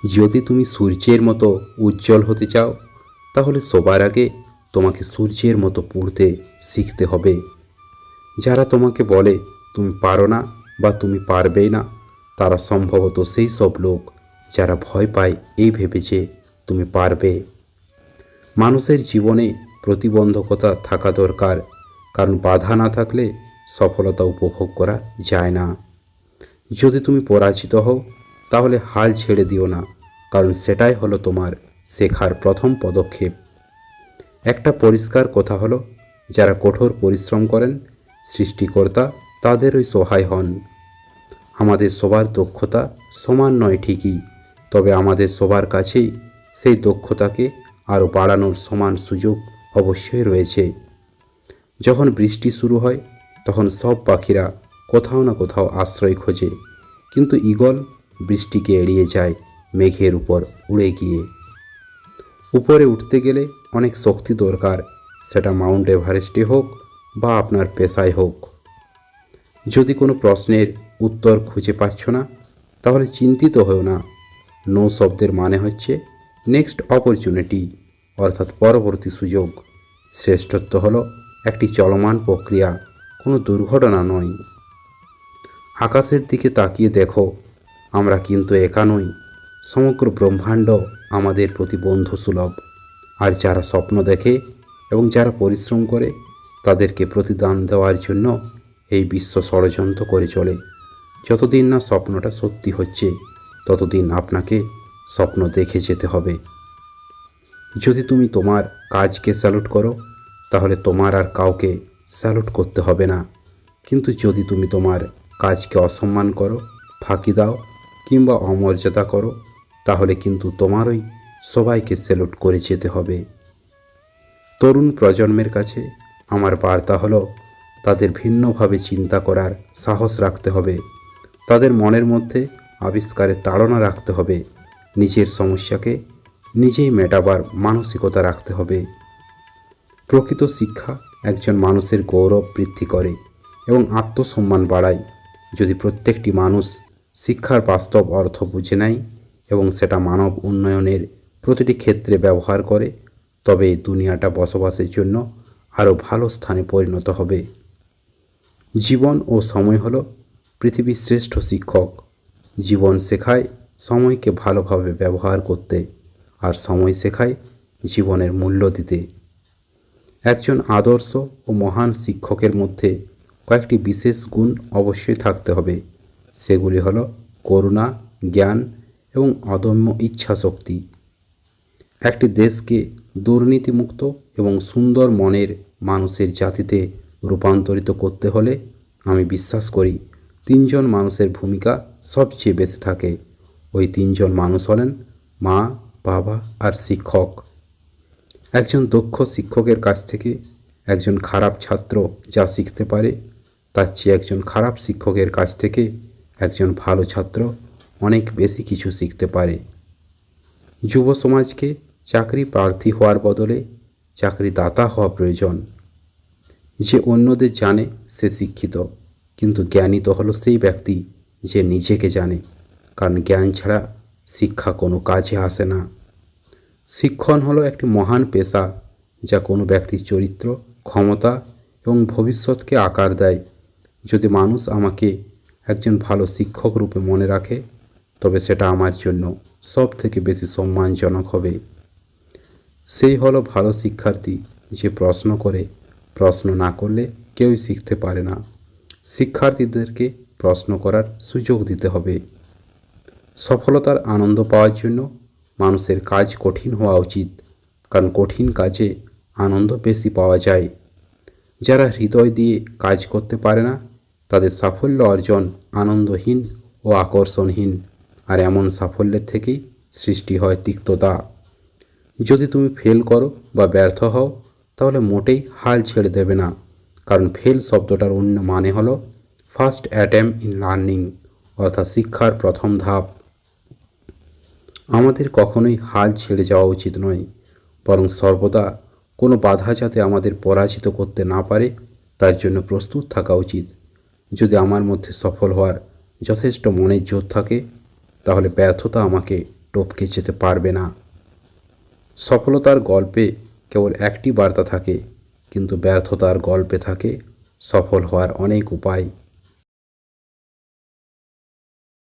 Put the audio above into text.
যদি তুমি সূর্যের মতো উজ্জ্বল হতে চাও, তাহলে সবার আগে তোমাকে সূর্যের মতো পড়তে শিখতে হবে। যারা তোমাকে বলে তুমি পারো না বা তুমি পারবেই না, তারা সম্ভবত সেই সব লোক যারা ভয় পায় এই ভেবে যে তুমি পারবে। মানুষের জীবনে প্রতিবন্ধকতা থাকা দরকার, কারণ বাধা না থাকলে সফলতা উপভোগ করা যায় না। যদি তুমি পরাজিত হও, তাহলে হাল ছেড়ে দিও না, কারণ সেটাই হলো তোমার শেখার প্রথম পদক্ষেপ। একটা পরিষ্কার কথা হলো, যারা কঠোর পরিশ্রম করেন, সৃষ্টিকর্তা তাদেরই সহায় হন। আমাদের সবার দক্ষতা সমান নয় ঠিকই, তবে আমাদের সবার কাছেই সেই দক্ষতাকে আরও বাড়ানোর সমান সুযোগ অবশ্যই রয়েছে। যখন বৃষ্টি শুরু হয়, তখন সব পাখিরা কোথাও না কোথাও আশ্রয় খোঁজে, কিন্তু ঈগল বৃষ্টিকে এড়িয়ে যায় মেঘের উপর উড়ে গিয়ে। উপরে উঠতে গেলে অনেক শক্তি দরকার, সেটা মাউন্ট এভারেস্টে হোক বা আপনার পেশায় হোক। যদি কোনো প্রশ্নের উত্তর খুঁজে পাচ্ছ না, তাহলে চিন্তিত হও না। নো শব্দের মানে হচ্ছে নেক্সট অপরচুনিটি, অর্থাৎ পরবর্তী সুযোগ। শ্রেষ্ঠত্ব হলো একটি চলমান প্রক্রিয়া, কোনো দুর্ঘটনা নয়। আকাশের দিকে তাকিয়ে দেখো, আমরা কিন্তু একা নই। সমগ্র ব্রহ্মাণ্ড আমাদের প্রতি বন্ধুসুলভ। আর যারা স্বপ্ন দেখে এবং যারা পরিশ্রম করে, তাদেরকে প্রতিদান দেওয়ার জন্য এই বিশ্ব ষড়যন্ত্র করে চলে। যতদিন না স্বপ্নটা সত্যি হচ্ছে, ততদিন আপনাকে স্বপ্ন দেখে যেতে হবে। যদি তুমি তোমার কাজকে স্যালুট করো, তাহলে তোমার আর কাউকে স্যালুট করতে হবে না। কিন্তু যদি তুমি তোমার কাজকে অসম্মান করো, ফাঁকি দাও কিংবা অমর্যাদা করো, তাহলে কিন্তু তোমারই সবাইকে স্যালুট করে যেতে হবে। তরুণ প্রজন্মের কাছে আমার বার্তা হলো, তাদের ভিন্নভাবে চিন্তা করার সাহস রাখতে হবে। তাদের মনের মধ্যে আবিষ্কারের তাড়না রাখতে হবে। নিজের সমস্যাকে নিজেই মেটাবার মানসিকতা রাখতে হবে। প্রকৃত শিক্ষা একজন মানুষের গৌরব বৃদ্ধি করে এবং আত্মসম্মান বাড়ায়। যদি প্রত্যেকটি মানুষ শিক্ষার বাস্তব অর্থ বুঝে নেয় এবং সেটা মানব উন্নয়নের প্রতিটি ক্ষেত্রে ব্যবহার করে, তবে এই দুনিয়াটা বসবাসের জন্য আরও ভালো স্থানে পরিণত হবে। জীবন ও সময় হলো পৃথিবীর শ্রেষ্ঠ শিক্ষক। জীবন শেখায় সময়কে ভালোভাবে ব্যবহার করতে, আর সময় শেখায় জীবনের মূল্য দিতে। একজন আদর্শ ও মহান শিক্ষকের মধ্যে কয়েকটি বিশেষ গুণ অবশ্যই থাকতে হবে। সেগুলি হলো করুণা, জ্ঞান এবং অদম্য ইচ্ছাশক্তি। একটি দেশকে দুর্নীতিমুক্ত এবং সুন্দর মনের মানুষের জাতিতে রূপান্তরিত করতে হলে আমি বিশ্বাস করি তিনজন মানুষের ভূমিকা সবচেয়ে বেশি থাকে। ওই তিনজন মানুষ হলেন মা, বাবা আর শিক্ষক। একজন দক্ষ শিক্ষকের কাছ থেকে একজন খারাপ ছাত্র যা শিখতে পারে, তার চেয়ে একজন খারাপ শিক্ষকের কাছ থেকে একজন ভালো ছাত্র অনেক বেশি কিছু শিখতে পারে। যুব সমাজকে চাকরি প্রার্থী হওয়ার বদলে চাকরি দাতা হওয়া প্রয়োজন। যে অন্যদের জানে সে শিক্ষিত, কিন্তু জ্ঞানী তো হলো সেই ব্যক্তি যে নিজেকে জানে, কারণ জ্ঞান ছাড়া শিক্ষা কোনো কাজে আসে না। শিক্ষণ হলো একটি মহান পেশা, যা কোনো ব্যক্তির চরিত্র, ক্ষমতা এবং ভবিষ্যৎকে আকার দেয়। যদি মানুষ আমাকে একজন ভালো শিক্ষক রূপে মনে রাখে, তবে সেটা আমার জন্য সব থেকে বেশি সম্মানজনক হবে। সেই হলো ভালো শিক্ষার্থী যে প্রশ্ন করে, প্রশ্ন না করলে কেউই শিখতে পারে না। শিক্ষার্থীদেরকে প্রশ্ন করার সুযোগ দিতে হবে। সফলতার আনন্দ পাওয়ার জন্য মানুষের কাজ কঠিন হওয়া উচিত, কারণ কঠিন কাজে আনন্দ বেশি পাওয়া যায়। যারা হৃদয় দিয়ে কাজ করতে পারে না, তাদের সাফল্য অর্জন আনন্দহীন ও আকর্ষণহীন, আর এমন সাফল্যের থেকেই সৃষ্টি হয় তিক্ততা। যদি তুমি ফেল করো বা ব্যর্থ হও, তাহলে মোটেই হাল ছেড়ে দেবে না, কারণ ফেল শব্দটার অন্য মানে হলো ফার্স্ট অ্যাটেম্প ইন লার্নিং, অর্থাৎ শিক্ষার প্রথম ধাপ। আমাদের কখনোই হাল ছেড়ে যাওয়া উচিত নয়, বরং সর্বদা কোনো বাধা যাতে আমাদের পরাজিত করতে না পারে তার জন্য প্রস্তুত থাকা উচিত। যদি আমার মধ্যে সফল হওয়ার যথেষ্ট মনের জোর থাকে, তাহলে ব্যর্থতা আমাকে টপকে যেতে পারবে না। সফলতার গল্পে কেবল একটি বার্তা থাকে, কিন্তু ব্যর্থতার গল্পে থাকে সফল হওয়ার অনেক উপায়।